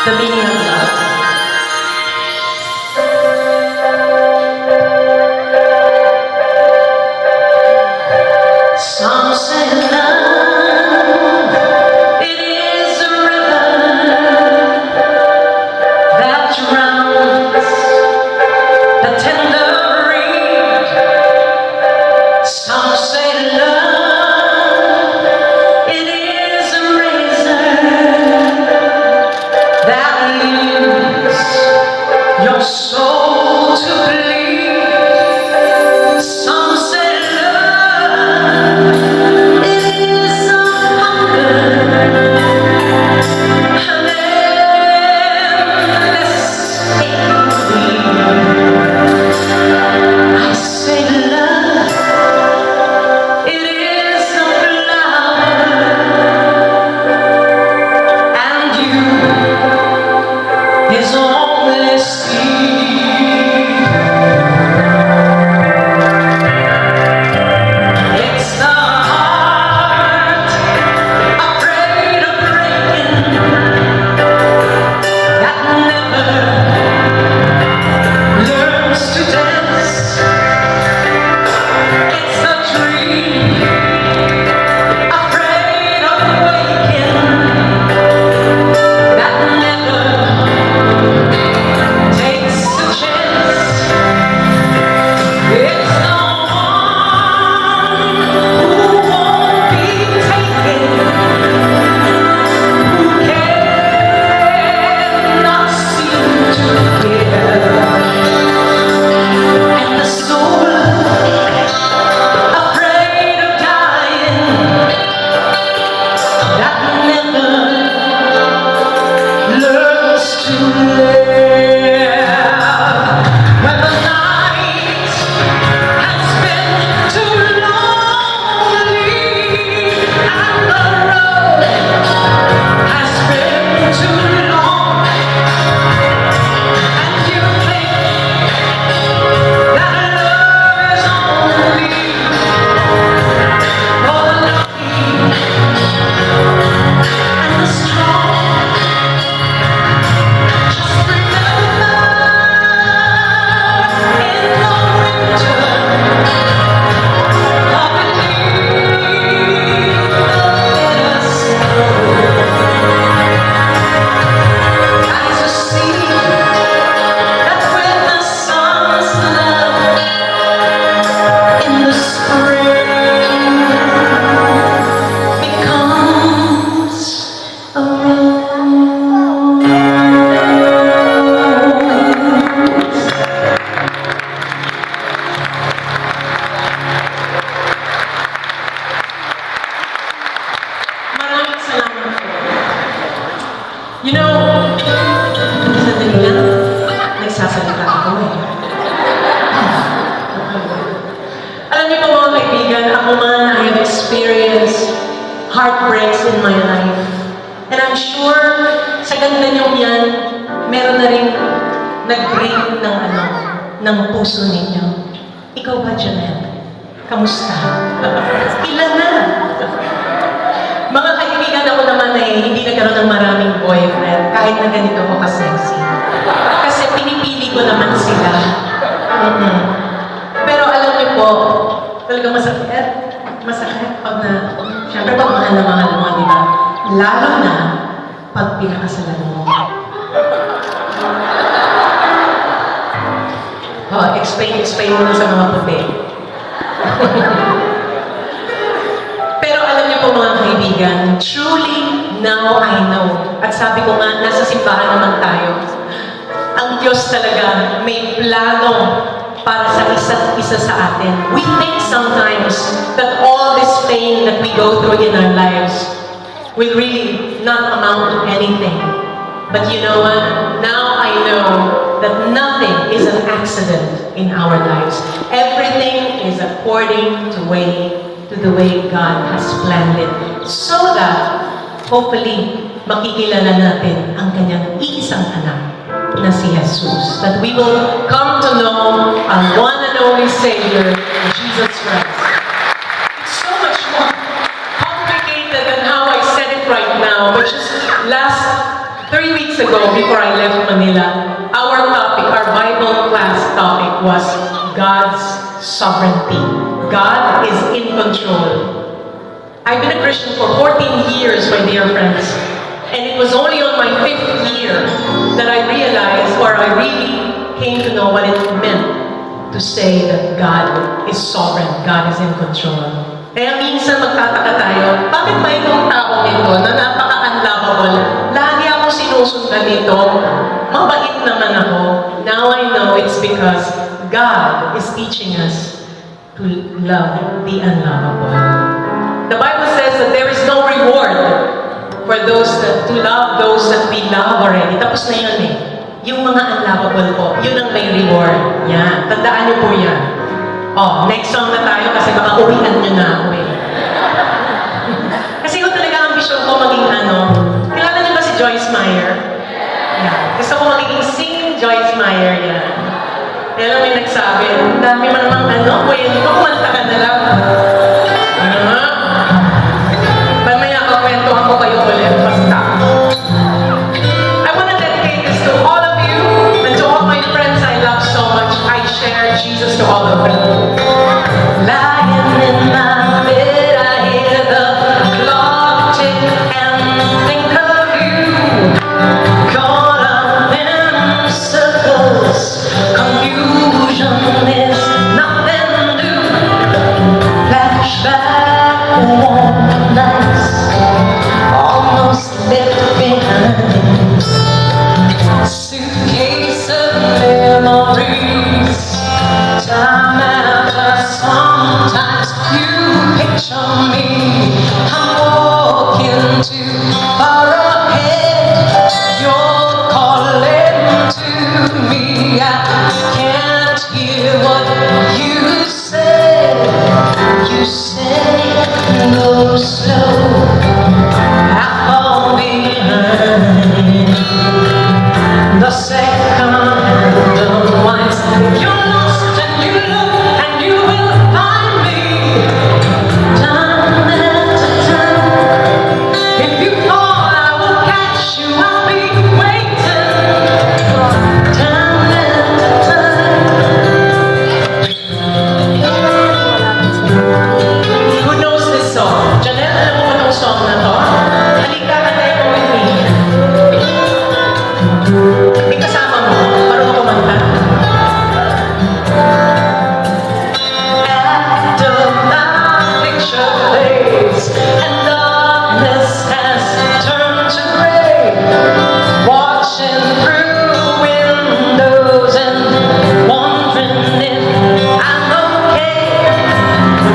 The meaning of love. Some say love, it is a river that drowns the tender reed. Some say love, it is a razor that leaves your soul to bleed. Some say love, it is a hunger, an endless aching. I say love, it is a flower, and you is only seed. It's the heart afraid of breaking that never learns to dance. It's the dream afraid of waking that never takes a chance. It's the one who won't be taken, who cannot seem to care, and the soul afraid of dying that never learns to live. When the night has been too lonely and the road has been too long, and you think that love is only for the lucky and the strong, just remember, in the winter of beneath the bitter snow, and to see that when the sun's love in the spring becomes a rose. Maraming salamat po. You know, sandali lang, nagsasalita ako eh. Alam niyo po mga kaibigan, ako man, I have experienced heartbreaks in my life. And I'm sure, sa ganda niyong yan, meron na rin nag-break ng puso ninyo. Ikaw ba, Janelle? Kamusta? Ilan na? Mga kaibigan, ako naman hindi nagkaroon ng maraming boyfriend kahit na ganito ako ka-sexy. Kasi pinipili ko naman sila. Pero alam niyo po, talagang masakit. Masakit pag siyempre pag mahal na mahal mo, di ba? Lalo na pag pinakasalan mo. Explain mo na sa mga puti. Pero alam niyo po mga kaibigan, truly, now I know. At sabi ko nga, nasa simbahan naman tayo. Ang Diyos talaga may plano para sa isa't isa sa atin. We think sometimes that all this pain that we go through in our lives will really not amount to anything. But you know what? Now I know that nothing is an accident in our lives. Everything is according to the way God has planned it. So that, hopefully, makikilala natin ang kanyang iisang anak na si Jesus. That we will come to know our one and only Savior, Jesus Christ. It's so much more complicated than how I said it right now. But just last 3 weeks ago, before I left Manila, our Bible class topic was God's sovereignty. God is in control. I've been a Christian for 14 years, my dear friends. And it was only on my 5th year that I realized, or I really came to know what it meant to say that God is sovereign, God is in control. Kaya minsan magtataka tayo, bakit ba itong taong ito na napaka-unlovable? Lagi ako sinusundan nito, mabait naman ako. Now I know it's because God is teaching us to love the unlovable. The Bible says that there is no reward for those to love those that we love already. Tapos na yun eh. Yung mga unlovable po, yun ang may reward. Yan. Tandaan niyo po yan. Oh, next song na tayo kasi baka uwian niyo na ako eh. Kasi yun talaga ang vision ko maging ano. Kilala niyo ba si Joyce Meyer? Yeah. Gusto ko magiging singing Joyce Meyer yan. Kaya lang may nagsabi, ang dami mo namang ano, kwento, kumanta ka na lang. Mamaya kakwentuhan ko kayo ulit. Basta. I want to dedicate this to all of you and to all my friends I love so much. I share Jesus to all of them. Lying in my bed, I hear the clock tick and think of you. Caught up in circles, confusion is nothing new. Flashback warm nights, almost left behind. Suitcase of memories, time after sometimes you picture me. I'm walking too far ahead, you're calling to me. I can't hear what you say. You say, go slow, I fall behind. The second hand unwinds. You're lost and you look and you will find me. Time after time. If you fall, I will catch you. I'll be waiting. Time after time. Who knows this song? Janelle, alam mo ba itong song na to? Halika, kantay mo with me. May kasama mo, parang kumanta. After the picture fades and darkness has turned to gray, watching through windows and wondering if I'm okay.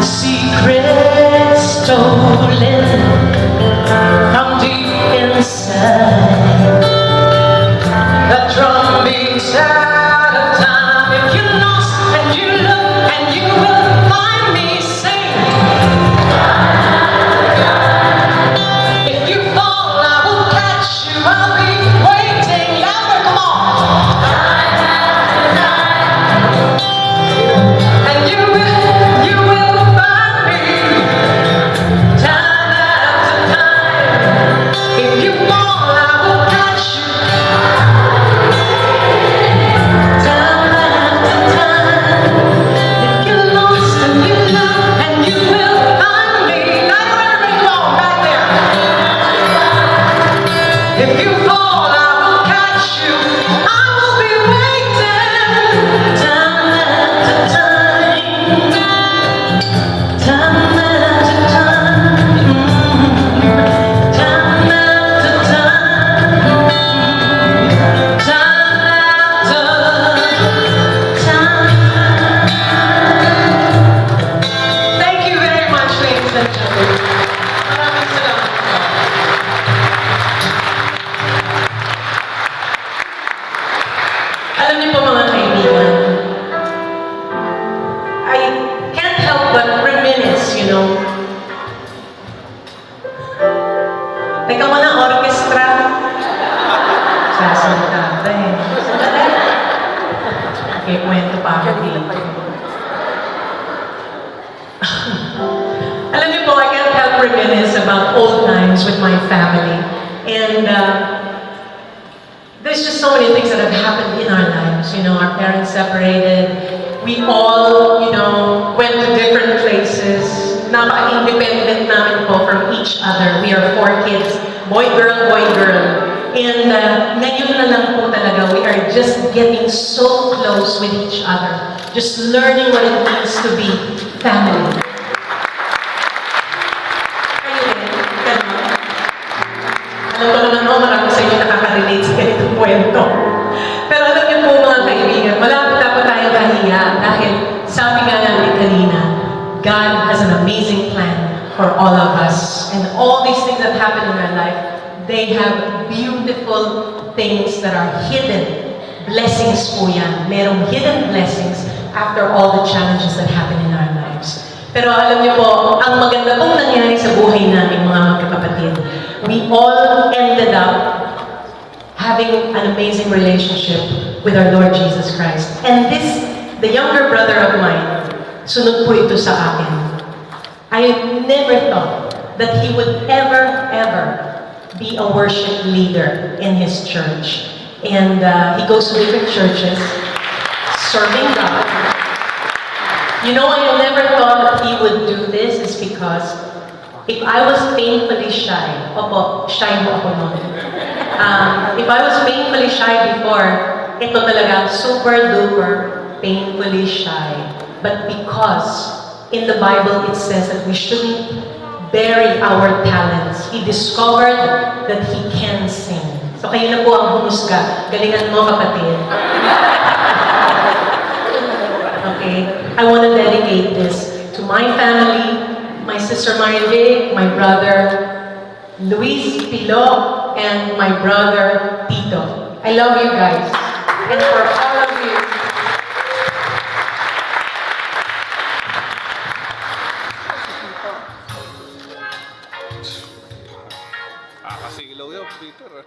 Secrets stolen from deep inside. The drum beats out of time. If you're lost and you look and you will find me, sing. If you fall, I will catch you. I'll be waiting. Louder, come on. And you will find me. Time after time. If you fall, I will catch you. Time after time. If you're lost and you look and you will find me. Not everybody go back there. If you fall, I will catch you. I will be waiting. Time after time. Time after time. Time after time. Time after time. Thank you very much, ladies and gentlemen. Maraming salamat. Alam niyo po mga kaibigan, I can't help but reminisce, you know. Teka mo na, orchestra. Sasalita ba eh. Okay, kwento pa ako dito. Alam niyo po, I can't help reminisce about old times with my family. And there's just so many things that have happened in our lives. You know, our parents separated. We all, you know, went to different places. Napaka-independent namin po from each other. We are 4 kids. Boy, girl, boy, girl. And ngayon na lang po talaga, we are just getting so close with each other. Just learning what it means to be family. Kayo din, ganun. Alam ko naman po, marami sa inyo nakaka-relate sa ganitong kwento. Pero alam niyo po mga kaibigan, wala po dapat tayong kahiya dahil sabi nga namin kanina, God has an amazing plan for all of us. And all these things that happen in our life, they have beautiful things that are hidden. Blessings po yan. Merong hidden blessings after all the challenges that happen in our lives. Pero alam niyo po, ang maganda pong nangyari sa buhay namin mga magkakapatid, we all ended up having an amazing relationship with our Lord Jesus Christ. And this, the younger brother of mine, sunod po ito sa akin. I never thought that he would ever be a worship leader in his church. And he goes to different churches, serving God. You know, I never thought that he would do this is because if I was painfully shy, shy mo ako noon. If I was painfully shy before, ito talaga super duper painfully shy. But because in the Bible it says that we shouldn't bury our talents. He discovered that he can sing. So kayo na po ang humusga. Galingan mo, kapatid. Okay? I want to dedicate this to my family, my sister Maria J, my brother Luis Pilo, and my brother Tito. I love you guys. And for all of you, Kasi ilaw yan, Peter.